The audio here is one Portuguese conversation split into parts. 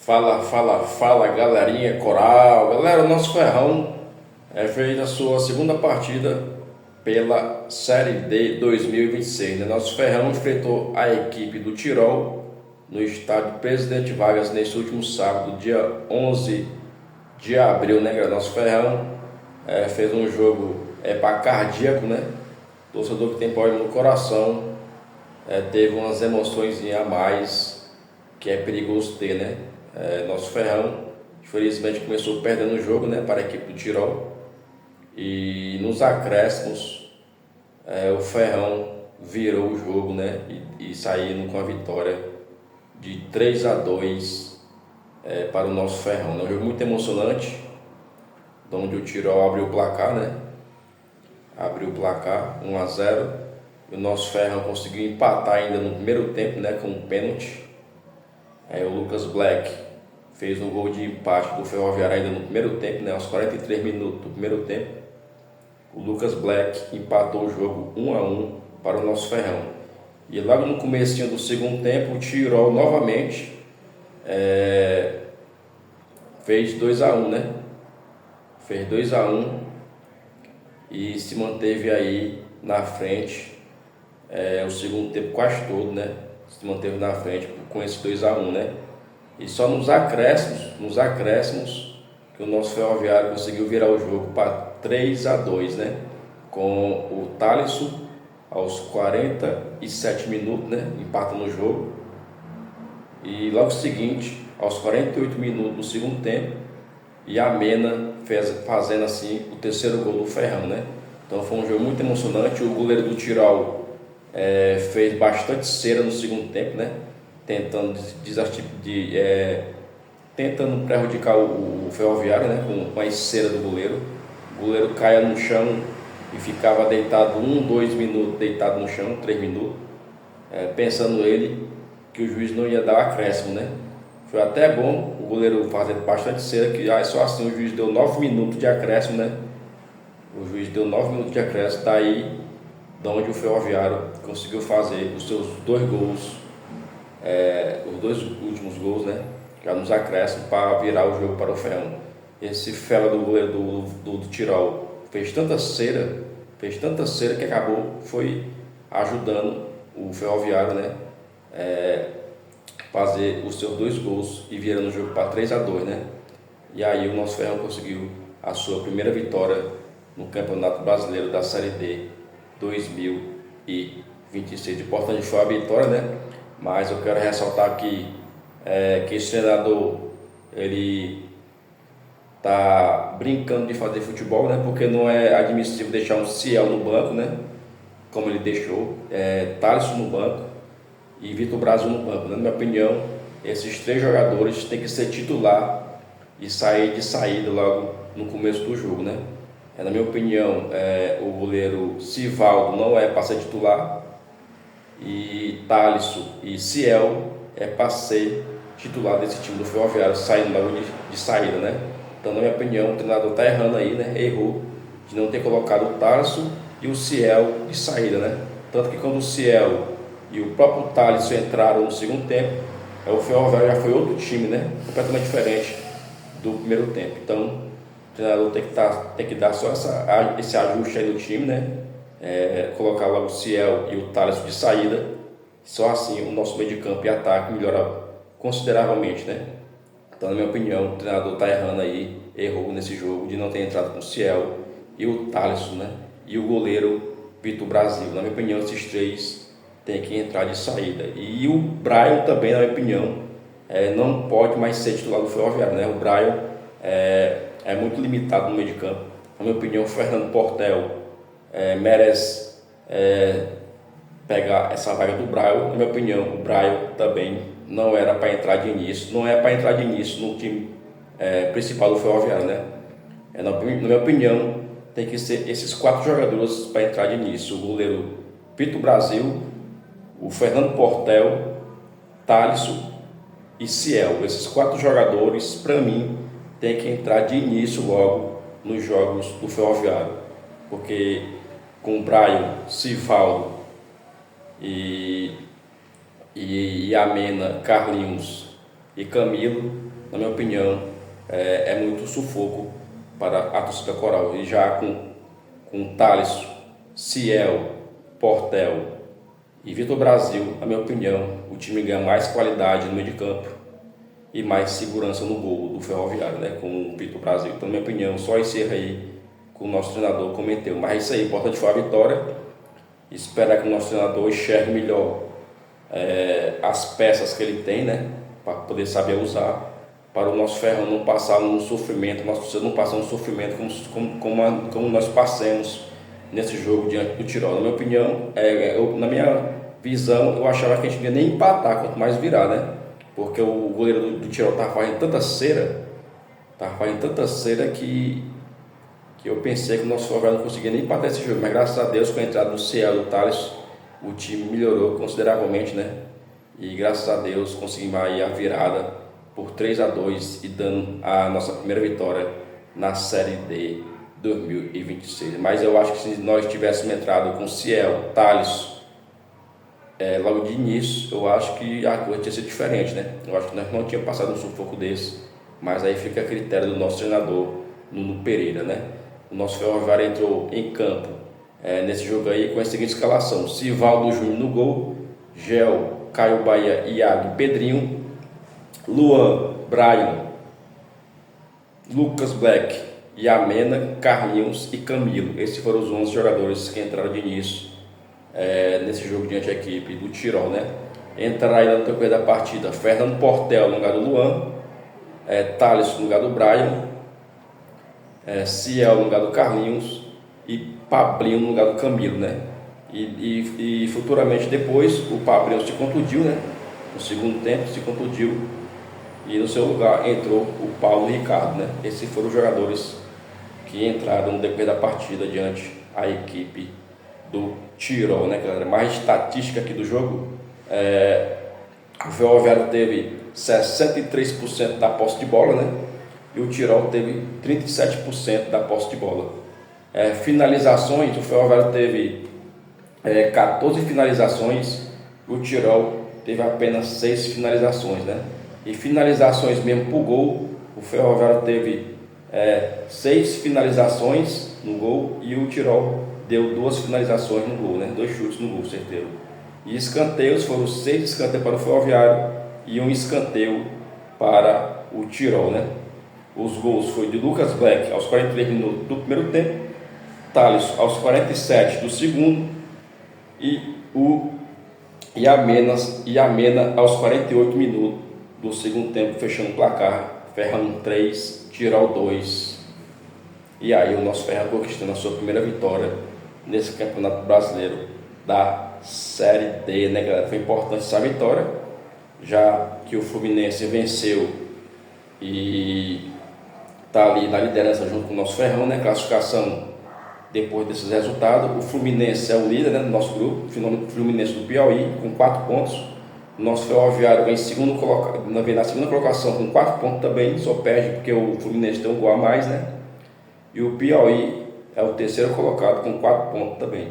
Fala, galerinha coral. Galera, o nosso Ferrão fez a sua segunda partida pela Série D 2026, né? Nosso Ferrão enfrentou a equipe do Tirol no estádio Presidente Vargas nesse último sábado, dia 11 de abril, né, galera? Nosso Ferrão fez um jogo para cardíaco, né? Torcedor que tem poder no coração, teve umas emoções a mais que é perigoso ter, né? Nosso Ferrão, infelizmente, começou perdendo o jogo, né, para a equipe do Tirol. E nos acréscimos, o Ferrão virou o jogo, né, e saindo com a vitória de 3-2 para o nosso Ferrão. Um jogo muito emocionante, onde o Tirol abriu o placar, né? Abriu o placar 1-0. E o nosso Ferrão conseguiu empatar ainda no primeiro tempo, né, com um pênalti. O Lucas Black fez um gol de empate do Ferroviário ainda no primeiro tempo, né, aos 43 minutos do primeiro tempo. O Lucas Black empatou o jogo 1-1 para o nosso Ferrão. E logo no comecinho do segundo tempo, o Tirol novamente fez 2-1, né? Fez 2-1 e se manteve aí na frente o segundo tempo quase todo, né? Se manteve na frente com esse 2-1, né? E só nos acréscimos que o nosso Ferroviário conseguiu virar o jogo para 3-2, né? Com o Thalisson aos 47 minutos, né? Empatando o jogo. E logo seguinte, aos 48 minutos do segundo tempo, e a Mena fazendo assim o terceiro gol do Ferrão, né? Então foi um jogo muito emocionante. O goleiro do Tirol fez bastante cera no segundo tempo, né? Tentando tentando prejudicar o Ferroviário, né? Com a cera do goleiro. O goleiro caia no chão e ficava deitado 2 minutos deitado no chão, 3 minutos, pensando ele que o juiz não ia dar o acréscimo, né? Foi até bom o goleiro fazer bastante cera, que só assim o juiz deu 9 minutos de acréscimo, né? O juiz deu 9 minutos de acréscimo, daí de onde o Ferroviário conseguiu fazer os seus 2 gols, os 2 últimos gols, né? Já nos acréscimos para virar o jogo para o Ferrão. Esse fera do goleiro do Tirol fez tanta cera que foi ajudando o Ferroviário, né? Fazer os seus 2 gols e virando o jogo para 3-2, né? E aí o nosso Ferrão conseguiu a sua primeira vitória no Campeonato Brasileiro da Série D 2026. Importante foi a vitória, né? Mas eu quero ressaltar aqui que esse treinador, ele tá brincando de fazer futebol, né? Porque não é admissível deixar um Ciel no banco, né? Como ele deixou, Thalisson no banco e Vitor Brasil no banco, né? Na minha opinião, esses 3 jogadores têm que ser titular e sair de saída logo no começo do jogo, né? Na minha opinião, o goleiro Sivaldo não é para ser titular, e Thalisson e Ciel é para ser titular desse time do Ferroviário, saindo logo de saída, né? Então, na minha opinião, o treinador está errando aí, né? Errou de não ter colocado o Thalisson e o Ciel de saída, né? Tanto que quando o Ciel e o próprio Thalisson entraram no segundo tempo, o Ferroviário já foi outro time, né? Completamente diferente do primeiro tempo. Então, o treinador tem que dar só esse ajuste aí no time, né? Colocar logo o Ciel e o Thalisson de saída. Só assim o nosso meio de campo e ataque melhora consideravelmente, né? Então, na minha opinião, o treinador está errando aí, errou nesse jogo de não ter entrado com o Ciel e o Thalisson, né? E o goleiro Vitor Brasil. Na minha opinião, esses 3 têm que entrar de saída. E o Brian também, na minha opinião, não pode mais ser titular do Ferroviário, né? O Brian é muito limitado no meio de campo. Na minha opinião, o Fernando Portel merece pegar essa vaga do Brian. Na minha opinião, o Brian também não era para entrar de início, não é para entrar de início no time principal do Ferroviário, né? Na minha opinião, tem que ser esses 4 jogadores para entrar de início: o goleiro Vitor Brasil, o Fernando Portel, Thalisson e Ciel. Esses 4 jogadores, para mim, tem que entrar de início logo nos jogos do Ferroviário, porque com o Brian, Sivaldo e a Mena, Carlinhos e Camilo, na minha opinião, é muito sufoco para a torcida coral. E já com Thales, Ciel, Portel e Vitor Brasil, na minha opinião, o time ganha mais qualidade no meio de campo e mais segurança no gol do Ferroviário, né, com o Vitor Brasil. Então, na minha opinião, só esse erro aí que o nosso treinador cometeu. Mas isso aí, o importante foi a vitória. Esperar que o nosso treinador enxergue melhor as peças que ele tem, né, para poder saber usar, para o nosso Ferrão não passar um sofrimento, o nosso torcedor não passar um sofrimento como nós passamos nesse jogo diante do Tirol. Na minha opinião, na minha visão, eu achava que a gente não ia nem empatar, quanto mais virar, né? Porque o goleiro do Tirol estava fazendo tanta cera, que eu pensei que o nosso Ferroviário não conseguia nem empatar esse jogo. Mas graças a Deus, com a entrada do Ciel e do Thales, o time melhorou consideravelmente, né? E graças a Deus conseguimos aí a virada por 3-2 e dando a nossa primeira vitória na Série D 2026. Mas eu acho que se nós tivéssemos entrado com Ciel, Thales, logo de início, eu acho que a coisa tinha sido diferente, né? Eu acho que nós não tínhamos passado um sufoco desse, mas aí fica a critério do nosso treinador, Nuno Pereira, né? O nosso Ferroviário entrou em campo nesse jogo aí com a seguinte escalação: Sivaldo Júnior no gol, Gel, Caio Bahia, Iago e Pedrinho, Luan, Brian, Lucas Black, Yamena, Carlinhos e Camilo. Esses foram os 11 jogadores que entraram de início nesse jogo diante da equipe do Tirol, né? Entraram aí no decorrer da partida Fernando Portel no lugar do Luan, Thales no lugar do Brian, Ciel no lugar do Carlinhos e Pablinho no lugar do Camilo, né? E futuramente depois o Pablinho se contundiu, né? No segundo tempo se contundiu e no seu lugar entrou o Paulo Ricardo, né? Esses foram os jogadores que entraram no decorrer da partida diante a equipe do Tirol, né, galera? Mais estatística aqui do jogo: o Ferroviário teve 63% da posse de bola, né? E o Tirol teve 37% da posse de bola. Finalizações: o Ferroviário teve 14 finalizações, o Tirol teve apenas 6 finalizações, né? E finalizações mesmo por gol, o Ferroviário teve 6 finalizações no gol e o Tirol deu 2 finalizações no gol, né? 2 chutes no gol, certeiro. E escanteios: foram 6 escanteios para o Ferroviário e 1 escanteio para o Tirol, né? Os gols foi de Lucas Black aos 43 minutos do primeiro tempo, Thales aos 47 do segundo e o Yamena aos 48 minutos do segundo tempo, fechando o placar. Ferrão 3, Tirol 2. E aí o nosso Ferrão conquistando a sua primeira vitória nesse Campeonato Brasileiro da Série D, né, galera? Foi importante essa vitória, já que o Fluminense venceu e está ali na liderança junto com o nosso Ferrão, né? Classificação depois desses resultados. O Fluminense é o líder, né, do nosso grupo, o Fluminense do Piauí, com 4 pontos. O nosso Ferroviário vem na segunda colocação com 4 pontos também, só perde porque o Fluminense tem um gol a mais, né? E o Piauí é o terceiro colocado com 4 pontos também.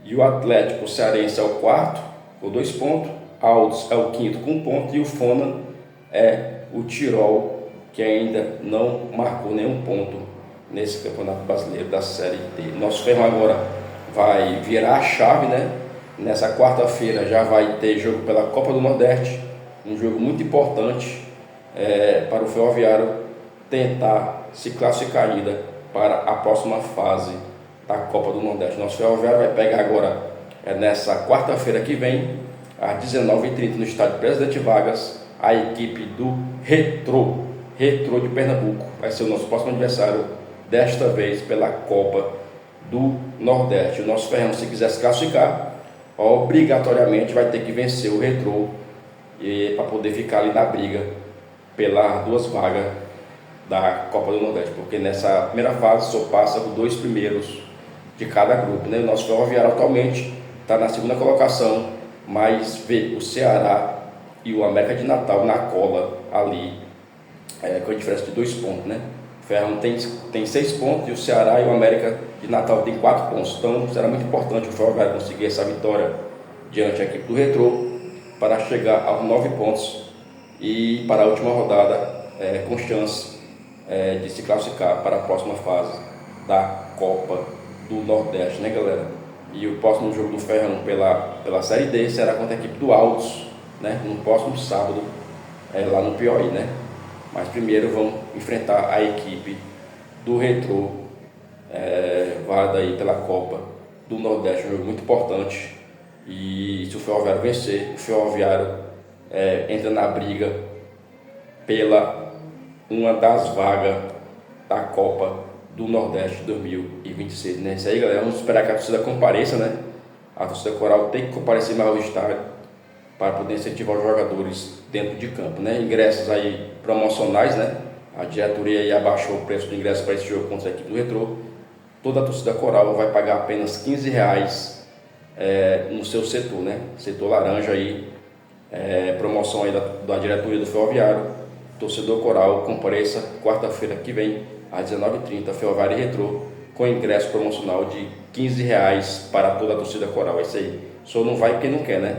E o Atlético Cearense é o quarto com 2 pontos, Altos é o quinto com 1 ponto e o Fona é o Tirol, que ainda não marcou nenhum ponto nesse Campeonato Brasileiro da Série D. Nosso Ferro agora vai virar a chave, né? Nessa quarta-feira já vai ter jogo pela Copa do Nordeste, um jogo muito importante para o Ferroviário tentar se classificar ainda para a próxima fase da Copa do Nordeste. Nosso Ferroviário vai pegar agora, nessa quarta-feira que vem, às 19h30, no estádio Presidente Vargas, a equipe do Retrô de Pernambuco. Vai ser o nosso próximo adversário, desta vez pela Copa do Nordeste. O nosso Ferrão, se quiser se classificar, obrigatoriamente vai ter que vencer o Retrô para poder ficar ali na briga pelas 2 vagas da Copa do Nordeste, porque nessa primeira fase só passa os 2 primeiros de cada grupo, né? O nosso Ferroviário atualmente está na segunda colocação, mas vê o Ceará e o América de Natal na cola ali, com a diferença de 2 pontos, né? O Ferrão tem 6 pontos e o Ceará e o América de Natal tem 4 pontos. Então será muito importante o Ferroviário conseguir essa vitória diante da equipe do Retrô para chegar aos 9 pontos e para a última rodada com chance de se classificar para a próxima fase da Copa do Nordeste, né, galera? E o próximo jogo do Ferrão pela Série D será contra a equipe do Altos, né, no próximo sábado, lá no Piauí, né? Mas primeiro vão enfrentar a equipe do Retrô, válida aí pela Copa do Nordeste, um jogo muito importante. E se o Ferroviário vencer, o Ferroviário entra na briga pela uma das vagas da Copa do Nordeste 2026, né? Isso aí, galera, vamos esperar que a torcida compareça, né? A torcida coral tem que comparecer mais ao estádio para poder incentivar os jogadores dentro de campo, né? Ingressos aí promocionais, né? A diretoria aí abaixou o preço do ingresso para esse jogo contra a equipe do Retrô. Toda a torcida coral vai pagar apenas R$15 no seu setor, né? Setor laranja aí, promoção aí da diretoria do Ferroviário. Torcedor coral compareça quarta-feira que vem às 19h30, Ferroviário e Retrô, com ingresso promocional de R$15 para toda a torcida coral. É isso aí. Só não vai quem não quer, né?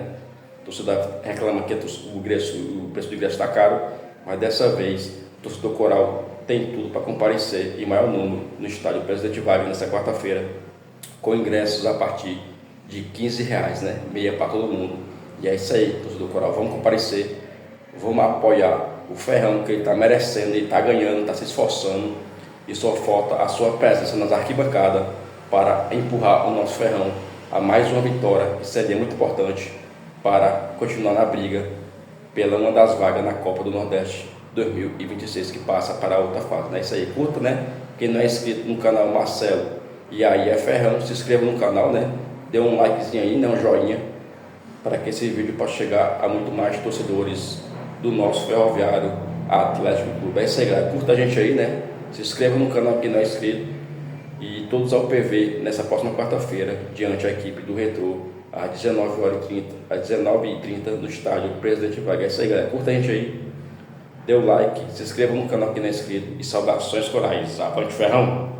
A torcida reclama que o preço do ingresso está caro, mas dessa vez o torcedor coral tem tudo para comparecer em maior número no estádio Presidente Vargas nessa quarta-feira, com ingressos a partir de R$15, né? Meia para todo mundo. E é isso aí, torcedor coral, vamos comparecer, vamos apoiar o Ferrão, que ele está merecendo, ele está ganhando, está se esforçando, e só falta a sua presença nas arquibancadas para empurrar o nosso Ferrão a mais uma vitória. Isso seria muito importante para continuar na briga pela uma das vagas na Copa do Nordeste 2026, que passa para a outra fase, né? Isso aí, curta, né? Quem não é inscrito no canal Marcelo e aí é Ferrão, se inscreva no canal, né? Dê um likezinho aí, né? Um joinha, para que esse vídeo possa chegar a muito mais torcedores do nosso Ferroviário Atlético Clube. É isso aí, galera. Curta a gente aí, né? Se inscreva no canal quem não é inscrito. E todos ao PV nessa próxima quarta-feira, diante da equipe do Retrô, às 19h30, no estádio Presidente Vargas. É isso aí, galera. Curta a gente aí, dê o like, se inscreva no canal quem não é inscrito e saudações corais. Avante Ferrão!